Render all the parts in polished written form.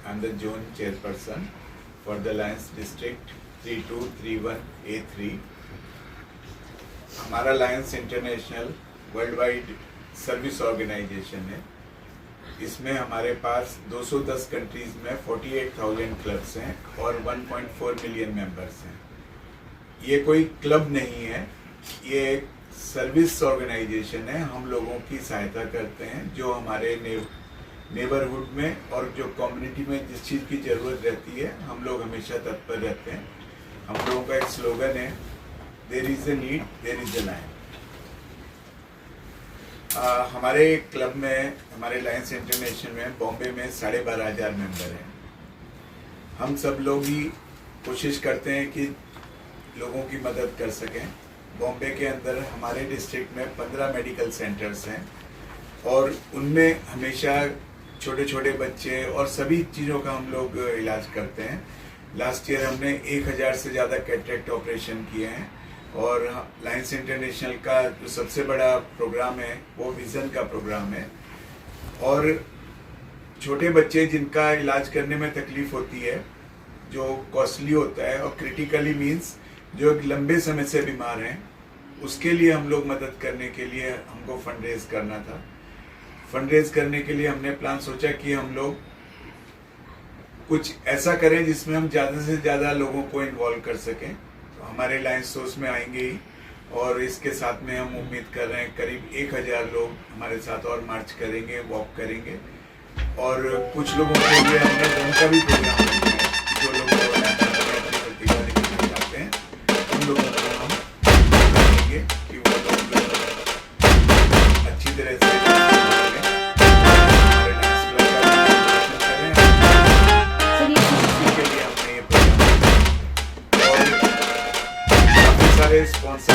I'm the zone chairperson for the Lions District 3231A3. हमारा Lions international world wide service organisation है। इसमें हमारे पास 210 countries में 48,000 clubs हैं और 1.4 मिलियन मेंबर्स हैं। ये कोई क्लब नहीं है, ये एक सर्विस ऑर्गेनाइजेशन है। हम लोगों की सहायता करते हैं जो हमारे नेबरहुड में और जो कम्युनिटी में जिस चीज़ की ज़रूरत रहती है हम लोग हमेशा तत्पर रहते हैं। हम लोगों का एक स्लोगन है, there is a need there is a lion. हमारे क्लब में, हमारे लायंस इंटरनेशनल में बॉम्बे में 12,500 मेंबर हैं। हम सब लोग ही कोशिश करते हैं कि लोगों की मदद कर सकें। बॉम्बे के अंदर हमारे डिस्ट्रिक्ट में 15 मेडिकल सेंटर्स हैं और उनमें हमेशा छोटे छोटे बच्चे और सभी चीज़ों का हम लोग इलाज करते हैं। लास्ट ईयर हमने 1,000 से ज़्यादा कैटरेक्ट ऑपरेशन किए हैं और लायंस इंटरनेशनल का जो सबसे बड़ा प्रोग्राम है वो विज़न का प्रोग्राम है। और छोटे बच्चे जिनका इलाज करने में तकलीफ होती है, जो कॉस्टली होता है और क्रिटिकली मीन्स जो लंबे समय से बीमार हैं, उसके लिए हम लोग मदद करने के लिए हमको फंड रेज करना था। फंड रेज करने के लिए हमने प्लान सोचा कि हम लोग कुछ ऐसा करें जिसमें हम ज़्यादा से ज़्यादा लोगों को इन्वॉल्व कर सकें। तो हमारे लायंस सोर्स में आएंगे ही और इसके साथ में हम उम्मीद कर रहे हैं करीब 1,000 लोग हमारे साथ और मार्च करेंगे, वॉक करेंगे। और कुछ लोगों के लिए हमने उनका भी प्रोग्राम रखा है, जो लोग अपनी प्रतिभा दिखाना चाहते हैं उन लोगों को हम करेंगे कि वो लोग अच्छी तरह से sponsor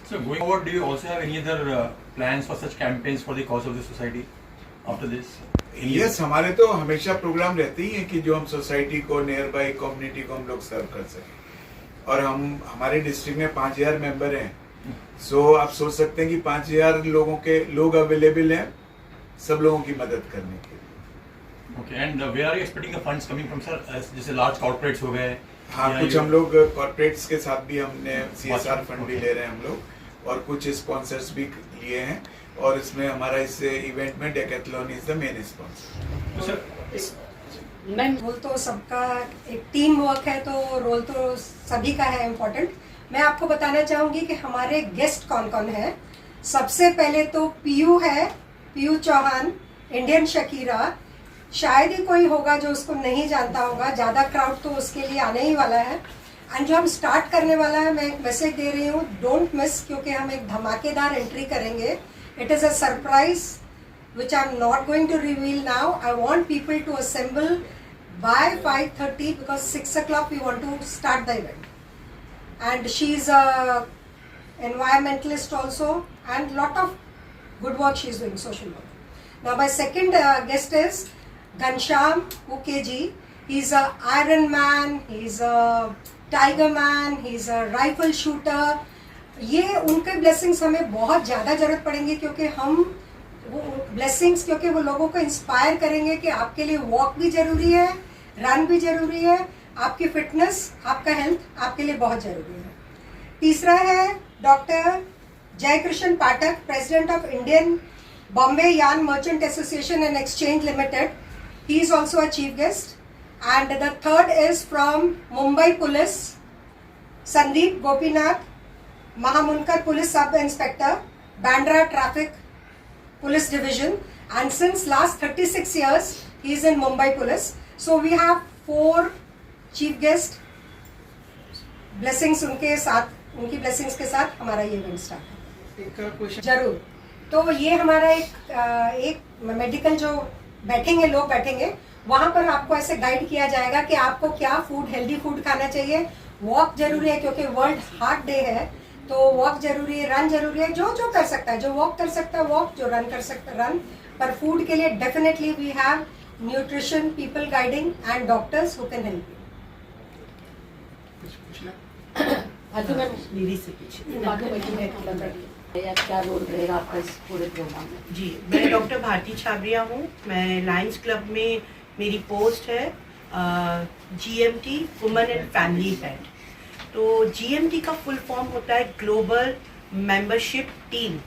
So going forward, do you also have any other plans for such campaigns for the cause of the society after this? Yes, हमारे तो हमेशा प्रोग्राम रहते ही हैं कि जो हम सोसाइटी को, नियर बाई कम्युनिटी को हम लोग सर्व कर सकें। और हम हमारे डिस्ट्रिक्ट में 5,000 मेंबर हैं। सो आप सोच सकते हैं कि 5,000 लोग अवेलेबल हैं सब लोगों की मदद करने के लिए। Okay, and where are you expecting the funds coming from, sir? जैसे large corporates हो गए। हाँ, कुछ हम लोग कॉर्पोरेट्स के साथ भी हमने CSR फंड भी ले रहे हैं हम लोग और कुछ स्पॉन्सर्स भी लिए हैं और इसमें हमारा इस इवेंट में Decathlon is the main sponsor. मैं रोल तो सबका एक टीम वर्क है, तो रोल तो सभी का है इम्पोर्टेंट। मैं आपको बताना चाहूंगी कि हमारे गेस्ट कौन कौन है। सबसे पहले तो पीयू है, पीयू चौहान, इंडियन शकीरा। शायद ही कोई होगा जो उसको नहीं जानता होगा, ज्यादा क्राउड तो उसके लिए आने ही वाला है। एंड जो हम स्टार्ट करने वाला है, मैं एक मैसेज दे रही हूँ, डोंट मिस, क्योंकि हम एक धमाकेदार एंट्री करेंगे। It is a surprise which I'm not going to reveal now. I want people to assemble by 5:30 because 6 o'clock we want to start the event. And she's a environmentalist also and lot of good work she's doing, social work. Now my second guest is Ghanshyam Ukeji. He's a Iron Man, he's a tiger man, he is a rifle shooter. ये उनके blessings हमें बहुत ज़्यादा ज़रूरत पड़ेंगे, क्योंकि हम वो ब्लेसिंग्स, क्योंकि वो लोगों को इंस्पायर करेंगे कि आपके लिए वॉक भी ज़रूरी है, रन भी ज़रूरी है, आपकी फिटनेस, आपका हेल्थ आपके लिए बहुत ज़रूरी है। तीसरा है doctor Jaikrishna Pathak, president of Indian Bombay yarn merchant association and exchange limited. He is also a chief guest. And the third is from Mumbai Police, Sandeep Gopinath, Mahamunkar Police Sub Inspector, Bandra Traffic Police Division, and since last 36 years he is in Mumbai Police. So we have 4 chief guests. Blessings उनके साथ, उनकी blessings के साथ हमारा ये event start है. एक question जरूर. तो ये हमारा एक मेडिकल जो बैठेंगे, लोग बैठेंगे, वहां पर आपको ऐसे गाइड किया जाएगा कि आपको क्या फूड, हेल्दी फूड खाना चाहिए. वॉक जरूरी है क्योंकि वर्ल्ड हार्ट डे है, तो वॉक जरूरी है, रन जरूरी है. जो जो कर सकता है, जो वॉक कर सकता है वॉक, जो रन कर सकता है रन. पर फूड के लिए definitely we have nutrition people guiding and doctors who can help you. दीदी से पूछिए या क्या रोल रहेगा आपका इस पूरे प्रोग्राम में? जी, मैं डॉक्टर भारती छाबरिया हूँ. मैं लायंस क्लब में मेरी पोस्ट है GMT women and family head. तो जीएमटी का फुल फॉर्म होता है global membership team.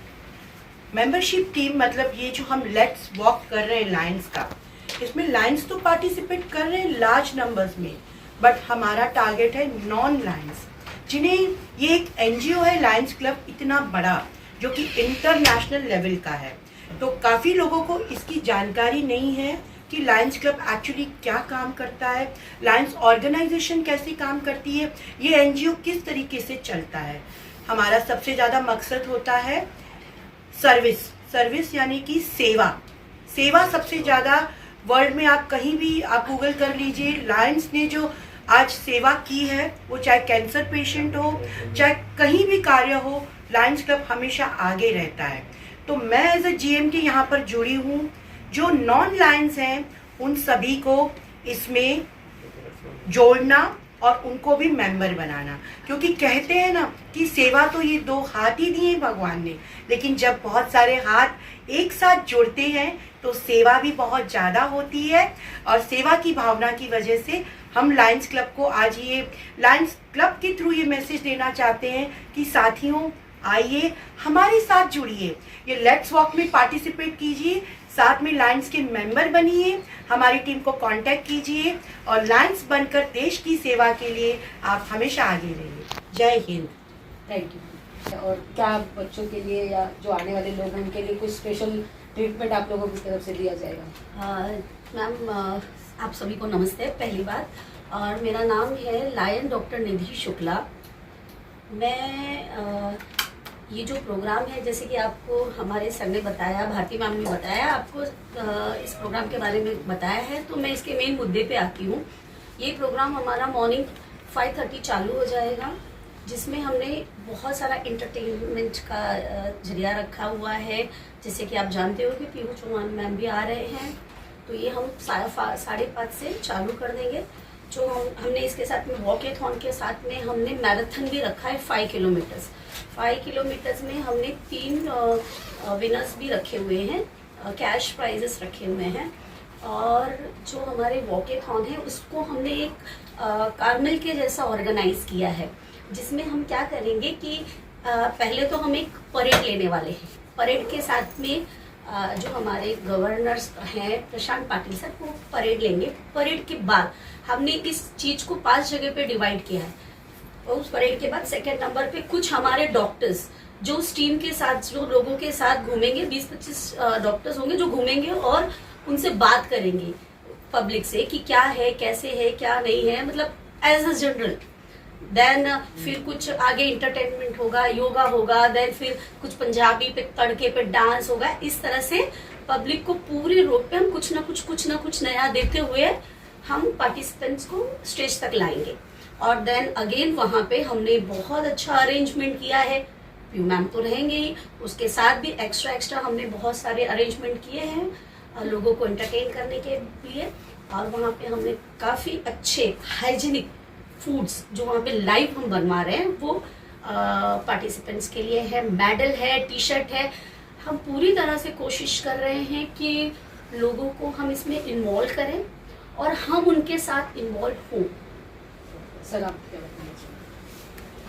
Membership team मतलब ये जो हम लेट्स वॉक कर रहे हैं लायंस का, इसमें लायंस तो पार्टिसिपेट कर रहे हैं लार्ज नंबर्स में, बट हमारा टारगेट है नॉन लायंस, जिन्हें ये एक एनजीओ है लायंस क्लब इतना बड़ा जो कि इंटरनेशनल लेवल का है. तो काफ़ी लोगों को इसकी जानकारी नहीं है कि लायंस क्लब एक्चुअली क्या काम करता है, लायंस ऑर्गेनाइजेशन कैसे काम करती है, ये एनजीओ किस तरीके से चलता है. हमारा सबसे ज़्यादा मकसद होता है सर्विस यानी कि सेवा सबसे ज़्यादा वर्ल्ड में. आप कहीं भी आप गूगल कर लीजिए, लायंस ने जो आज सेवा की है, वो चाहे कैंसर पेशेंट हो, चाहे कहीं भी कार्य हो, लायंस क्लब हमेशा आगे रहता है. तो मैं एज ए जीएमटी यहाँ पर जुड़ी हूँ. जो नॉन लायंस हैं उन सभी को इसमें जोड़ना और उनको भी मेंबर बनाना, क्योंकि कहते हैं ना कि सेवा तो ये 2 हाथ ही दिए भगवान ने, लेकिन जब बहुत सारे हाथ एक साथ जुड़ते हैं तो सेवा भी बहुत ज़्यादा होती है. और सेवा की भावना की वजह से हम लायंस क्लब को आज ये लायंस क्लब के थ्रू ये मैसेज देना चाहते हैं कि साथियों आइए हमारे साथ जुड़िए, ये लेट्स वॉक में पार्टिसिपेट कीजिए, साथ में लायंस के मेंबर बनिए, हमारी टीम को कांटेक्ट कीजिए और लायंस बनकर देश की सेवा के लिए आप हमेशा आगे रहिए. जय हिंद. Thank you. और क्या बच्चों के लिए या जो आने वाले लोग हैं उनके लिए कुछ स्पेशल ट्रीटमेंट आप लोगों की तरफ से दिया जाएगा? मैम आप सभी को नमस्ते पहली बात. और मेरा नाम है लायन डॉक्टर निधि शुक्ला. मैं ये जो प्रोग्राम है, जैसे कि आपको हमारे सर ने बताया, भारती मैम ने बताया, आपको इस प्रोग्राम के बारे में बताया है, तो मैं इसके मेन मुद्दे पे आती हूँ. ये प्रोग्राम हमारा मॉर्निंग 5:30 चालू हो जाएगा, जिसमें हमने बहुत सारा इंटरटेनमेंट का जरिया रखा हुआ है. जैसे कि आप जानते हो कि पीहू चौहान मैम भी आ रहे हैं, तो ये हम 5:30 से चालू कर देंगे. जो हमने इसके साथ में वॉकेथॉन के साथ में हमने मैराथन भी रखा है 5 किलोमीटर्स. 5 किलोमीटर्स में हमने 3 विनर्स भी रखे हुए हैं, कैश प्राइजेस रखे हुए हैं. और जो हमारे वॉकेथॉन है उसको हमने एक कार्निवल के जैसा ऑर्गेनाइज किया है, जिसमें हम क्या करेंगे कि पहले तो हम एक परेड लेने वाले हैं. परेड के साथ में जो हमारे गवर्नर्स हैं प्रशांत पाटिल सर, वो परेड लेंगे. परेड के बाद हमने इस चीज को 5 जगह पे डिवाइड किया है. और उस परेड के बाद सेकंड नंबर पे कुछ हमारे डॉक्टर्स जो उस टीम के साथ, जो लोगों के साथ घूमेंगे, 20-25 डॉक्टर्स होंगे जो घूमेंगे और उनसे बात करेंगे पब्लिक से कि क्या है, कैसे है, क्या नहीं है, मतलब एज अ जनरल. देन फिर कुछ आगे इंटरटेनमेंट होगा, योगा होगा, देन फिर कुछ पंजाबी पे तड़के पे डांस होगा. इस तरह से पब्लिक को पूरे रोड पे हम कुछ ना कुछ नया देते हुए हम पार्टिसिपेंट्स को स्टेज तक लाएंगे. और देन अगेन वहाँ पे हमने बहुत अच्छा अरेंजमेंट किया है. पीयू मैम तो रहेंगे ही, उसके साथ भी एक्स्ट्रा हमने बहुत सारे अरेंजमेंट किए हैं लोगों को एंटरटेन करने के लिए. और वहाँ पे हमने काफ़ी अच्छे हाइजीनिक फूड्स जो वहाँ पे लाइव हम बनवा रहे हैं वो पार्टिसिपेंट्स के लिए है, मेडल है, टी शर्ट है। हम पूरी तरह से कोशिश कर रहे हैं कि लोगों को हम इसमें इन्वॉल्व करें और हम उनके साथ इन्वॉल्व हों। सर आप क्या बताना चाहिए?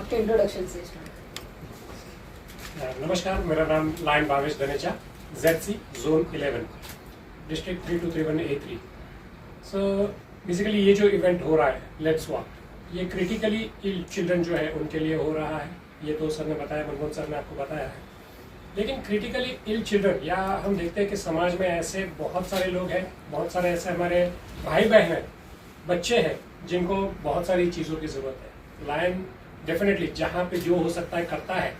आपके इंट्रोडक्शन से स्टार्ट। नमस्कार, मेरा नाम Lion Bhavesh Dhanecha, ZC zone 11 district 3231A3। So basically ये जो इवेंट हो रहा है लेट्स वॉक, ये क्रिटिकली इल चिल्ड्रन जो है उनके लिए हो रहा है। ये तो सर ने बताया, मनमोहन सर ने आपको बताया है। लेकिन क्रिटिकली इल चिल्ड्रन, या हम देखते हैं कि समाज में ऐसे बहुत सारे लोग हैं, बहुत सारे ऐसे हमारे भाई बहन हैं, बच्चे हैं जिनको बहुत सारी चीज़ों की ज़रूरत है। लायन डेफिनेटली जहाँ पे जो हो सकता है करता है,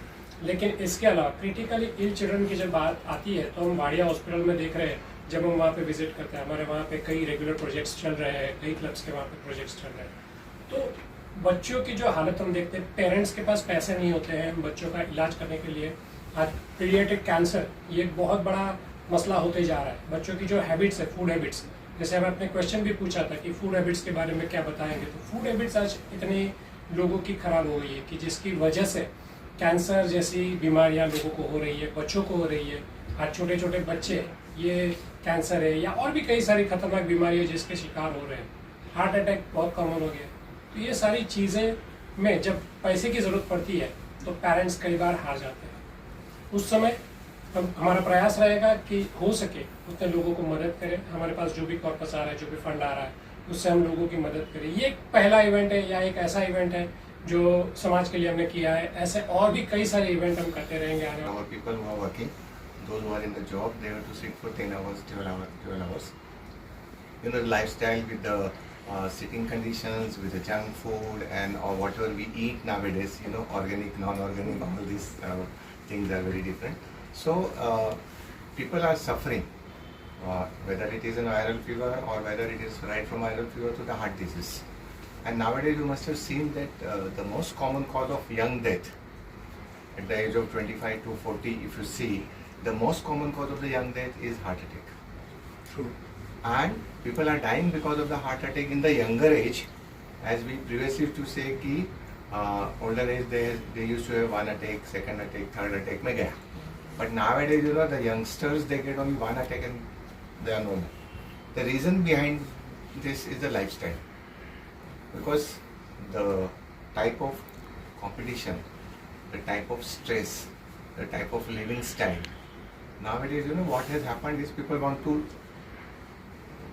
लेकिन इसके अलावा क्रिटिकली इल चिल्ड्रन की जब बात आती है तो हम वाडिया हॉस्पिटल में देख रहे हैं, जब हम वहाँ पे विजिट करते हैं, हमारे वहाँ पे कई रेगुलर प्रोजेक्ट्स चल रहे हैं, कई क्लब्स के वहाँ पे प्रोजेक्ट्स चल रहे हैं। तो बच्चों की जो हालत हम देखते हैं, पेरेंट्स के पास पैसे नहीं होते हैं बच्चों का इलाज करने के लिए। आज पीडियाट्रिक कैंसर ये एक बहुत बड़ा मसला होते जा रहा है। बच्चों की जो हैबिट्स है, फूड हैबिट्स, जैसे हमें अपने क्वेश्चन भी पूछा था कि फूड हैबिट्स के बारे में क्या बताएंगे, तो फूड हैबिट्स आज इतने लोगों की खराब हो गई है कि जिसकी वजह से कैंसर जैसी बीमारियां लोगों को हो रही है, बच्चों को हो रही है। आज छोटे छोटे बच्चे ये कैंसर है या और भी कई सारी खतरनाक बीमारियां जिसके शिकार हो रहे हैं। हार्ट अटैक बहुत कॉमन हो गया। तो ये सारी चीज़ें में जब पैसे की ज़रूरत पड़ती है तो पेरेंट्स कई बार हार जाते हैं। उस समय हमारा प्रयास रहेगा कि हो सके उतने लोगों को मदद करें। हमारे पास जो भी कॉर्पस आ रहा है, जो भी फंड आ रहा है, उससे हम लोगों की मदद करें। ये एक पहला इवेंट है या एक ऐसा इवेंट है जो समाज के लिए हमने किया है। ऐसे और भी कई सारे इवेंट हम करते रहेंगे आने वाले। Our people who are working, those who are in the job, they have to sit for 10 hours, 12 hours. You know, the lifestyle with the sitting conditions, with the junk food and or whatever we eat nowadays, you know, organic, non-organic, all these things are very different. So people are suffering, whether it is an viral fever or whether it is right from viral fever to the heart disease. And nowadays you must have seen that the most common cause of young death at the age of 25 to 40, if you see, the most common cause of the young death is heart attack. True. And people are dying because of the heart attack in the younger age. As we previously used to say कि older age they used to have one attack, second attack, third attack में गया. But nowadays, you know, the youngsters, they get only one attack and they are normal. The reason behind this is the lifestyle. Because the type of competition, the type of stress, the type of living style. Nowadays, you know, what has happened is people want to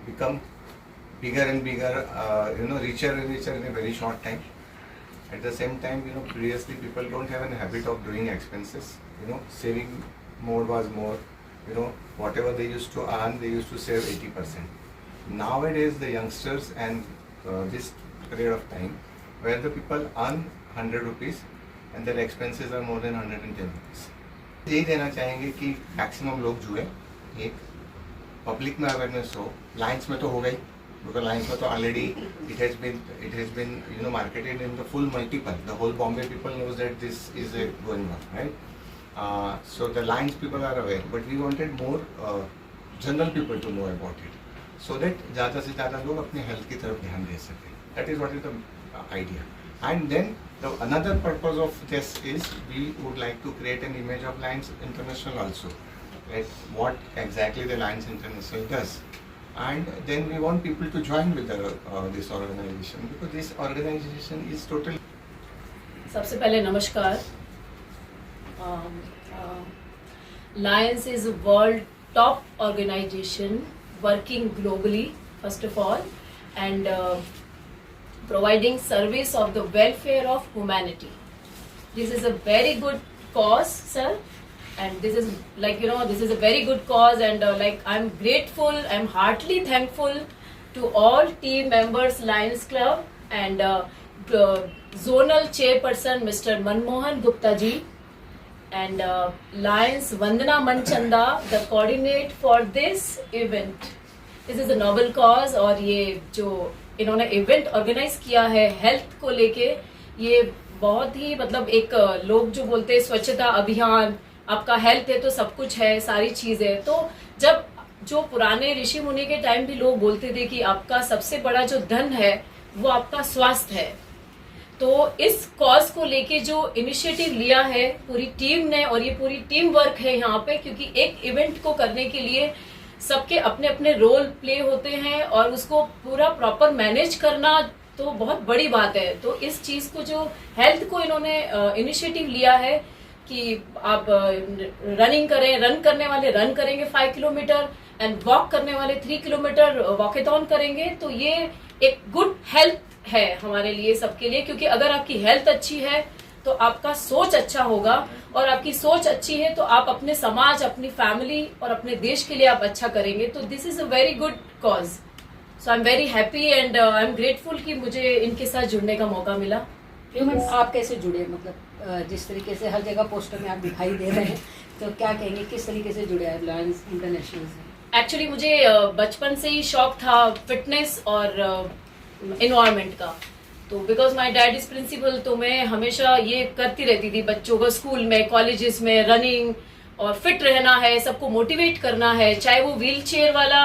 become bigger and bigger, richer and richer in a very short time. At the same time, you know, previously people don't have a habit of doing expenses. You know, saving more was more. You know, whatever they used to earn, they used to save 80%. Nowadays, the youngsters and this period of time, where the people earn 100 rupees and their expenses are more than 110 rupees. यही देना चाहेंगे कि maximum लोग जुड़े, एक public में awareness हो। Lines में तो हो गई, because लाइन्स में तो already it has been you know marketed in the full multiple. The whole Bombay people knows that this is going on, right? So the Lions people are aware, but we wanted more general people to know about it, so that ज़्यादा से ज़्यादा लोग अपने health की तरफ ध्यान दे सकें. That is what is the idea. And then another purpose of this is we would like to create an image of Lions International also, right? What exactly the Lions International does. And then we want people to join with this organization, because this organization is totally. सबसे पहले नमस्कार। Lions is a world top organization working globally, first of all, and providing service of the welfare of humanity. This is a very good cause, sir, and this is this is a very good cause, and I'm grateful, I'm heartily thankful to all team members, Lions Club, and zonal chairperson Mr. Manmohan Gupta ji, and Lions Vandana Manchanda, the coordinate for this event. This is a noble cause, और ये जो इन्होंने event organise किया है health को लेके, ये बहुत ही एक लोग जो बोलते हैं स्वच्छता अभियान, आपका हेल्थ है तो सब कुछ है, सारी चीजें। तो जब जो पुराने ऋषि मुनि के टाइम भी लोग बोलते थे कि आपका सबसे बड़ा जो धन है वो आपका स्वास्थ्य है, तो इस कॉज को लेके जो इनिशिएटिव लिया है पूरी टीम ने, और ये पूरी टीम वर्क है यहाँ पे, क्योंकि एक इवेंट को करने के लिए सबके अपने अपने रोल प्ले होते हैं और उसको पूरा प्रॉपर मैनेज करना तो बहुत बड़ी बात है। तो इस चीज को जो हेल्थ को इन्होंने इनिशिएटिव लिया है कि आप रनिंग करें, रन करने वाले रन करेंगे 5 किलोमीटर एंड वॉक करने वाले 3 किलोमीटर वॉकेथॉन करेंगे, तो ये एक गुड हेल्थ है हमारे लिए सबके लिए, क्योंकि अगर आपकी हेल्थ अच्छी है तो आपका सोच अच्छा होगा, और आपकी सोच अच्छी है तो आप अपने समाज, अपनी फैमिली और अपने देश के लिए आप अच्छा करेंगे। तो this is a very good cause, so I am very happy and I am grateful कि मुझे इनके साथ जुड़ने का मौका मिला। ह्यूमन, आप कैसे जुड़े? मतलब जिस तरीके से हर जगह पोस्टर में आप दिखाई दे रहे हैं, तो क्या कहेंगे, किस तरीके से जुड़े हैं लायंस इंटरनेशनल से? एक्चुअली मुझे बचपन से ही शौक था फिटनेस और एनवायरनमेंट का, तो because my dad is principal, तो मैं हमेशा ये करती रहती थी बच्चों को स्कूल में, कॉलेजेस में रनिंग और फिट रहना है, सबको मोटिवेट करना है, चाहे वो व्हील चेयर वाला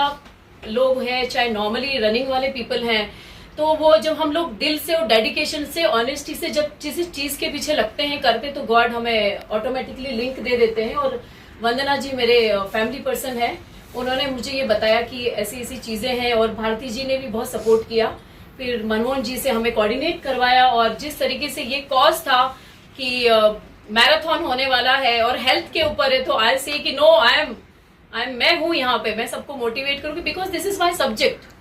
लोग हैं, चाहे नॉर्मली रनिंग वाले पीपल हैं। तो वो जब हम लोग दिल से और डेडिकेशन से, ऑनेस्टी से जब किसी चीज के पीछे लगते हैं, करते, तो गॉड हमें ऑटोमेटिकली लिंक दे देते हैं। और वंदना जी मेरे फैमिली पर्सन है, उन्होंने मुझे ये बताया कि ऐसी ऐसी चीजें हैं, और भारती जी ने भी बहुत सपोर्ट किया। फिर मनमोहन जी से हमें कोऑर्डिनेट करवाया, और जिस तरीके से ये कॉज था कि मैराथन होने वाला है और हेल्थ के ऊपर है, तो आई से कि नो, आई एम मैं हूँ यहाँ पे, मैं सबको मोटिवेट करूंगी because this is my subject.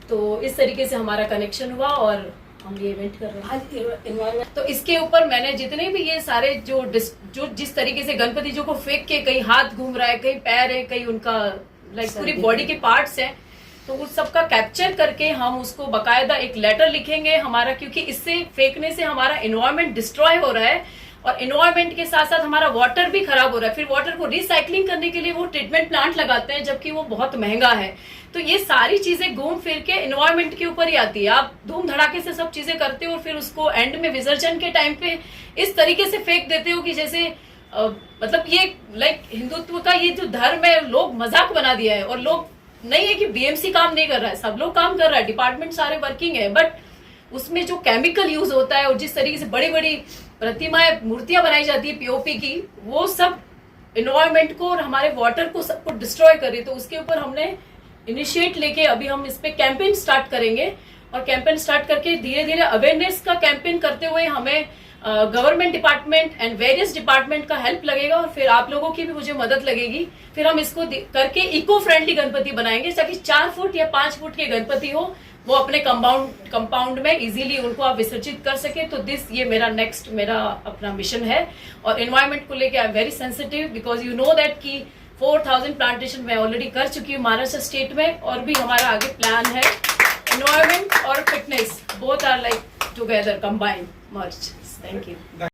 तो इस तरीके से हमारा कनेक्शन हुआ और हम ये इवेंट कर रहे हैं। एनवायरमेंट तो इसके ऊपर मैंने जितने भी ये सारे जो जिस तरीके से गणपति जी को फेंक के कहीं हाथ घूम रहा है, कहीं पैर है, कहीं उनका पूरी बॉडी के पार्ट्स हैं, तो उस सबका कैप्चर करके हम उसको बकायदा एक लेटर लिखेंगे हमारा, क्योंकि इससे फेंकने से हमारा एनवायरमेंट डिस्ट्रॉय हो रहा है, और एनवायरमेंट के साथ साथ हमारा वाटर भी खराब हो रहा है। फिर वाटर को रिसाइकलिंग करने के लिए वो ट्रीटमेंट प्लांट लगाते हैं, जबकि वो बहुत महंगा है। तो ये सारी चीजें घूम फिर के एनवायरमेंट के ऊपर ही आती है। आप धूम धड़ाके से सब चीजें करते हो और फिर उसको एंड में विसर्जन के टाइम पे इस तरीके से फेंक देते हो कि जैसे मतलब ये हिंदुत्व का ये जो धर्म है, लोग मजाक बना दिया है। और लोग नहीं है कि बीएमसी काम नहीं कर रहा है, सब लोग काम कर रहा है, डिपार्टमेंट सारे वर्किंग है, बट उसमें जो केमिकल यूज होता है और जिस तरीके से बड़ी बड़ी प्रतिमाएं, मूर्तियां बनाई जाती है पीओपी की, वो सब एनवायरमेंट को और हमारे वाटर को सबको डिस्ट्रॉय करे। तो उसके ऊपर हमने इनिशिएट लेके अभी हम इस पे कैंपेन स्टार्ट करेंगे, और कैंपेन स्टार्ट करके धीरे धीरे अवेयरनेस का कैंपेन करते हुए हमें government department and various department का हेल्प लगेगा, और फिर आप लोगों की भी मुझे मदद लगेगी। फिर हम इसको करके इको फ्रेंडली गणपति बनाएंगे, ताकि 4 फुट या 5 फुट के गणपति हो, वो अपने कंपाउंड में इजीली उनको आप विसर्जित कर सके। तो ये मेरा अपना मिशन है। और एनवायरमेंट को लेके I am very sensitive, because you know that कि 4000 प्लांटेशन मैं ऑलरेडी कर चुकी हूँ महाराष्ट्र स्टेट में, और भी हमारा आगे प्लान है। एनवायरमेंट और fitness both are like together, combined, merge. Thank you.